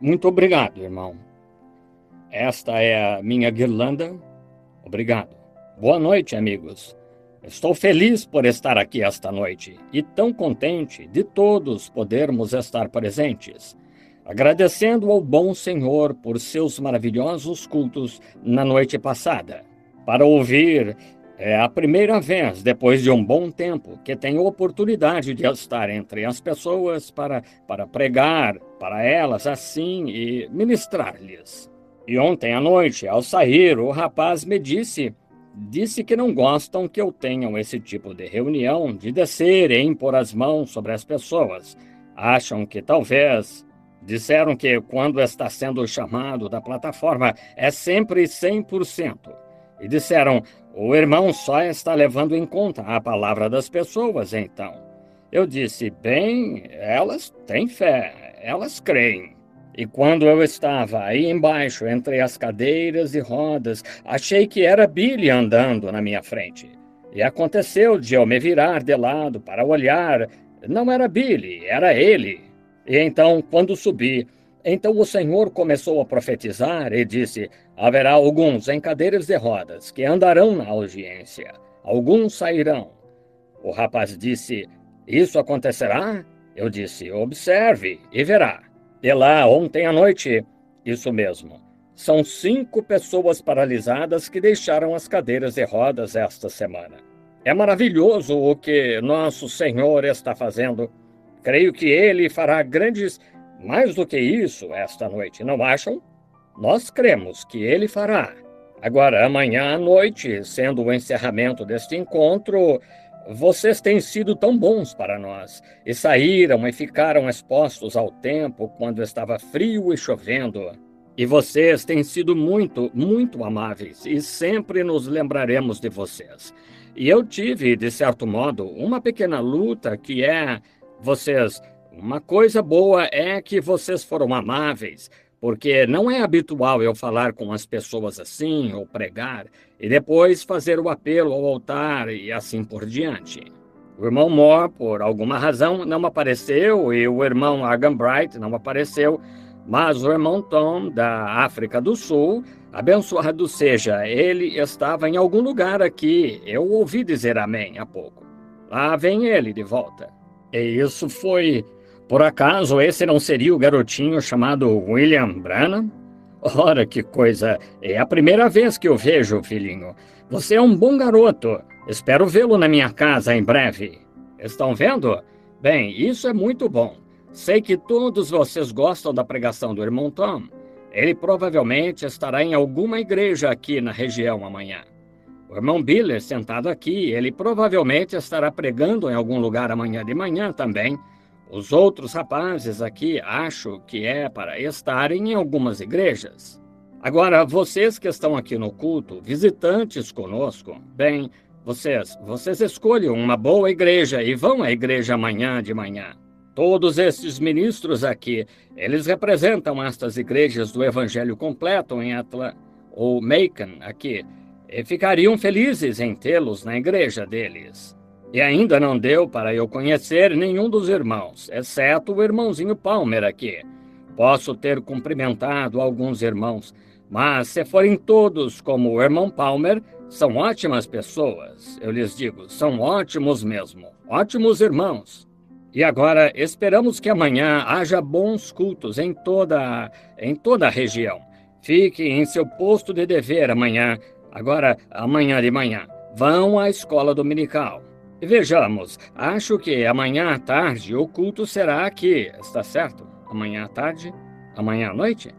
Muito obrigado, irmão. Esta é a minha guirlanda. Obrigado. Boa noite, amigos. Estou feliz por estar aqui esta noite e tão contente de todos podermos estar presentes, agradecendo ao bom Senhor por seus maravilhosos cultos na noite passada. Para ouvir, é a primeira vez, depois de um bom tempo, que tenho oportunidade de estar entre as pessoas para pregar para elas assim e ministrar-lhes. E ontem à noite, ao sair, o rapaz me disse que não gostam que eu tenha esse tipo de reunião, de descer e impor as mãos sobre as pessoas. Acham que talvez. Disseram que quando está sendo chamado da plataforma é sempre 100%. E disseram, o irmão só está levando em conta a palavra das pessoas, então. Eu disse, bem, elas têm fé, elas creem. E quando eu estava aí embaixo, entre as cadeiras e rodas, achei que era Billy andando na minha frente. E aconteceu de eu me virar de lado para olhar. Não era Billy, era ele. E então, quando subi, então o Senhor começou a profetizar e disse, haverá alguns em cadeiras de rodas que andarão na audiência. Alguns sairão. O rapaz disse, isso acontecerá? Eu disse, observe e verá. E lá, ontem à noite, isso mesmo. São 5 pessoas paralisadas que deixaram as cadeiras de rodas esta semana. É maravilhoso o que nosso Senhor está fazendo. Creio que Ele fará mais do que isso esta noite, não acham? Nós cremos que Ele fará. Agora, amanhã à noite, sendo o encerramento deste encontro, vocês têm sido tão bons para nós, e saíram e ficaram expostos ao tempo quando estava frio e chovendo. E vocês têm sido muito, muito amáveis, e sempre nos lembraremos de vocês. E eu tive, de certo modo, uma pequena luta que é, vocês, uma coisa boa é que vocês foram amáveis, porque não é habitual eu falar com as pessoas assim, ou pregar, e depois fazer o apelo ao altar e assim por diante. O irmão Moore, por alguma razão, não apareceu, e o irmão Hagan Bright não apareceu, mas o irmão Tom, da África do Sul, abençoado seja, ele estava em algum lugar aqui, eu ouvi dizer amém há pouco. Lá vem ele de volta. E isso foi... Por acaso esse não seria o garotinho chamado William Branham? Ora, que coisa! É a primeira vez que o vejo, filhinho. Você é um bom garoto. Espero vê-lo na minha casa em breve. Estão vendo? Bem, isso é muito bom. Sei que todos vocês gostam da pregação do irmão Tom. Ele provavelmente estará em alguma igreja aqui na região amanhã. O irmão Biller, sentado aqui, ele provavelmente estará pregando em algum lugar amanhã de manhã também. Os outros rapazes aqui acho que é para estarem em algumas igrejas. Agora, vocês que estão aqui no culto, visitantes conosco, bem, vocês escolham uma boa igreja e vão à igreja amanhã de manhã. Todos esses ministros aqui, eles representam estas igrejas do Evangelho Completo em ou Macon aqui, e ficariam felizes em tê-los na igreja deles. E ainda não deu para eu conhecer nenhum dos irmãos, exceto o irmãozinho Palmer aqui. Posso ter cumprimentado alguns irmãos, mas se forem todos como o irmão Palmer, são ótimas pessoas. Eu lhes digo, são ótimos mesmo, ótimos irmãos. E agora esperamos que amanhã haja bons cultos em toda a região. Fique em seu posto de dever amanhã. Agora, amanhã de manhã, vão à escola dominical. E vejamos, acho que amanhã à tarde o culto será aqui, está certo? Amanhã à tarde? Amanhã à noite?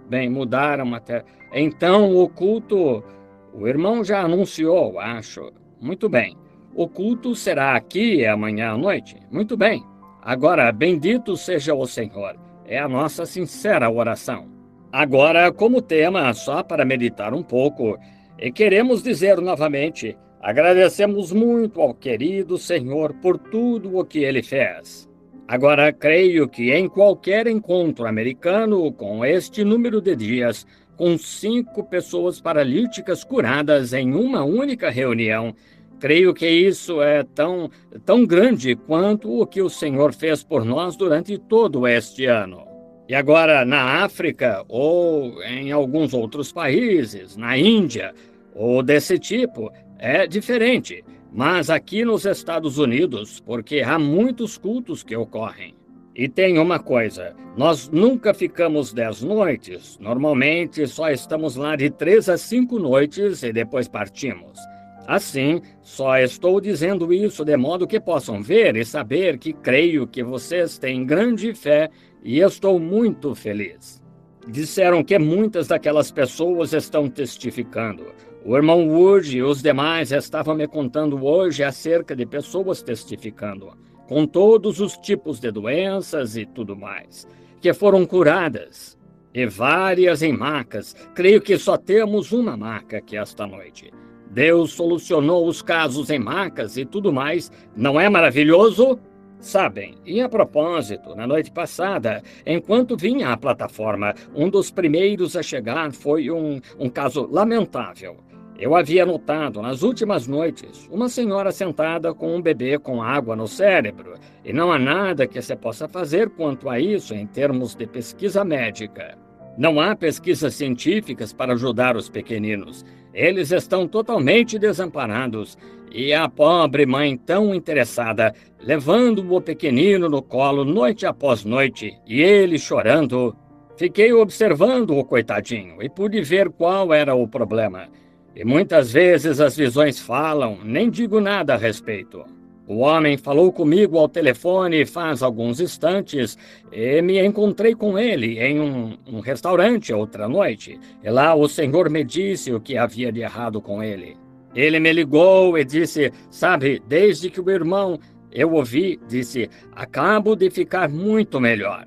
Bem, mudaram até... Então o culto... O irmão já anunciou, acho. Muito bem. O culto será aqui amanhã à noite? Muito bem. Agora, bendito seja o Senhor. É a nossa sincera oração. Agora, como tema, só para meditar um pouco, e queremos dizer novamente... Agradecemos muito ao querido Senhor por tudo o que Ele fez. Agora, creio que em qualquer encontro americano com este número de dias, com 5 pessoas paralíticas curadas em uma única reunião, creio que isso é tão grande quanto o que o Senhor fez por nós durante todo este ano. E agora, na África ou em alguns outros países, na Índia ou desse tipo, é diferente. Mas aqui nos Estados Unidos, porque há muitos cultos que ocorrem. E tem uma coisa: nós nunca ficamos 10 noites. Normalmente só estamos lá de 3 a 5 noites e depois partimos. Assim, só estou dizendo isso de modo que possam ver e saber que creio que vocês têm grande fé e estou muito feliz. Disseram que muitas daquelas pessoas estão testificando. O irmão Wood e os demais estavam me contando hoje acerca de pessoas testificando, com todos os tipos de doenças e tudo mais, que foram curadas. E várias em macas. Creio que só temos uma maca aqui esta noite. Deus solucionou os casos em macas e tudo mais. Não é maravilhoso? Sabem, e a propósito, na noite passada, enquanto vinha à plataforma, um dos primeiros a chegar foi um caso lamentável. Eu havia notado nas últimas noites uma senhora sentada com um bebê com água no cérebro, e não há nada que se possa fazer quanto a isso em termos de pesquisa médica. Não há pesquisas científicas para ajudar os pequeninos. Eles estão totalmente desamparados. E a pobre mãe tão interessada, levando o pequenino no colo noite após noite, e ele chorando. Fiquei observando o coitadinho e pude ver qual era o problema. E muitas vezes as visões falam, nem digo nada a respeito. O homem falou comigo ao telefone faz alguns instantes e me encontrei com ele em um restaurante outra noite. E lá o senhor me disse o que havia de errado com ele. Ele me ligou e disse, sabe, desde que o irmão eu ouvi, disse, acabo de ficar muito melhor.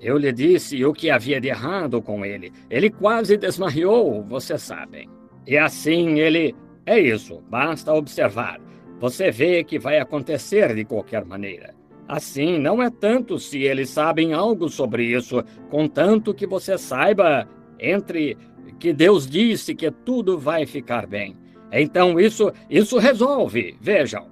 Eu lhe disse o que havia de errado com ele. Ele quase desmaiou, vocês sabem. E assim ele... É isso, basta observar. Você vê que vai acontecer de qualquer maneira. Assim, não é tanto se eles sabem algo sobre isso, contanto que você saiba entre que Deus disse que tudo vai ficar bem. Então isso resolve, vejam.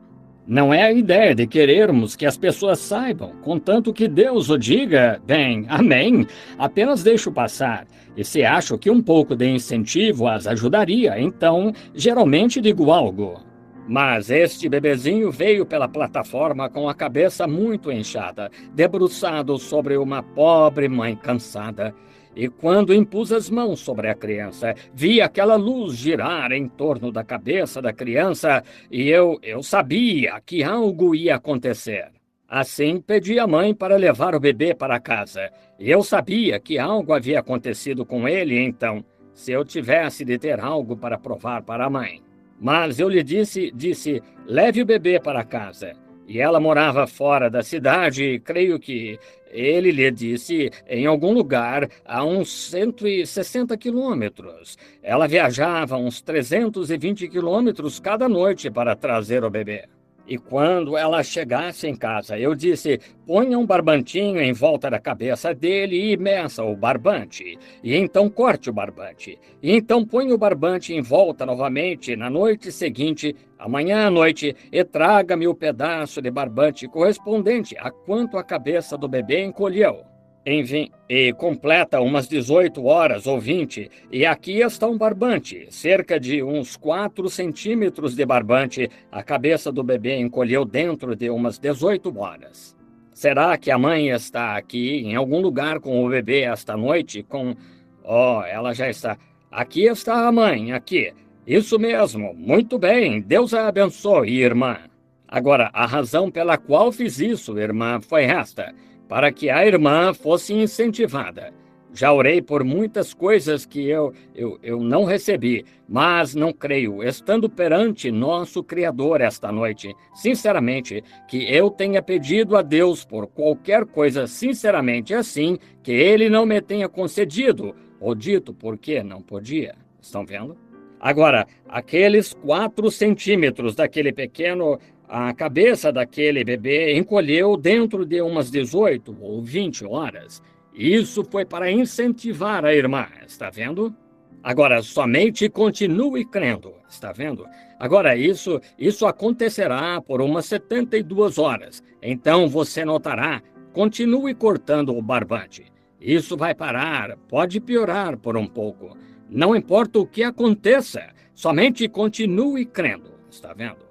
Não é a ideia de querermos que as pessoas saibam, contanto que Deus o diga, bem, amém, apenas deixo passar. E se acho que um pouco de incentivo as ajudaria, então geralmente digo algo. Mas este bebezinho veio pela plataforma com a cabeça muito inchada, debruçado sobre uma pobre mãe cansada. E quando impus as mãos sobre a criança, vi aquela luz girar em torno da cabeça da criança e eu sabia que algo ia acontecer. Assim, pedi à mãe para levar o bebê para casa. E eu sabia que algo havia acontecido com ele, então, se eu tivesse de ter algo para provar para a mãe. Mas eu lhe disse, leve o bebê para casa. E ela morava fora da cidade, creio que ele lhe disse, em algum lugar a uns 160 quilômetros. Ela viajava uns 320 quilômetros cada noite para trazer o bebê. E quando ela chegasse em casa, eu disse, ponha um barbantinho em volta da cabeça dele e meça o barbante. E então corte o barbante. E então ponha o barbante em volta novamente na noite seguinte, amanhã à noite, e traga-me o pedaço de barbante correspondente a quanto a cabeça do bebê encolheu. Enfim, e completa umas 18 horas ou 20, e aqui está um barbante, cerca de uns 4 centímetros de barbante, a cabeça do bebê encolheu dentro de umas 18 horas. Será que a mãe está aqui, em algum lugar com o bebê esta noite, Oh, ela já está... Aqui está a mãe, aqui. Isso mesmo, muito bem, Deus a abençoe, irmã. Agora, a razão pela qual fiz isso, irmã, foi esta... para que a irmã fosse incentivada. Já orei por muitas coisas que eu não recebi, mas não creio, estando perante nosso Criador esta noite, sinceramente, que eu tenha pedido a Deus por qualquer coisa sinceramente assim, que Ele não me tenha concedido, ou dito porque não podia. Estão vendo? Agora, aqueles 4 centímetros daquele pequeno... A cabeça daquele bebê encolheu dentro de umas 18 ou 20 horas. Isso foi para incentivar a irmã, está vendo? Agora, somente continue crendo, está vendo? Agora, isso acontecerá por umas 72 horas. Então, você notará, continue cortando o barbante. Isso vai parar, pode piorar por um pouco. Não importa o que aconteça, somente continue crendo, está vendo?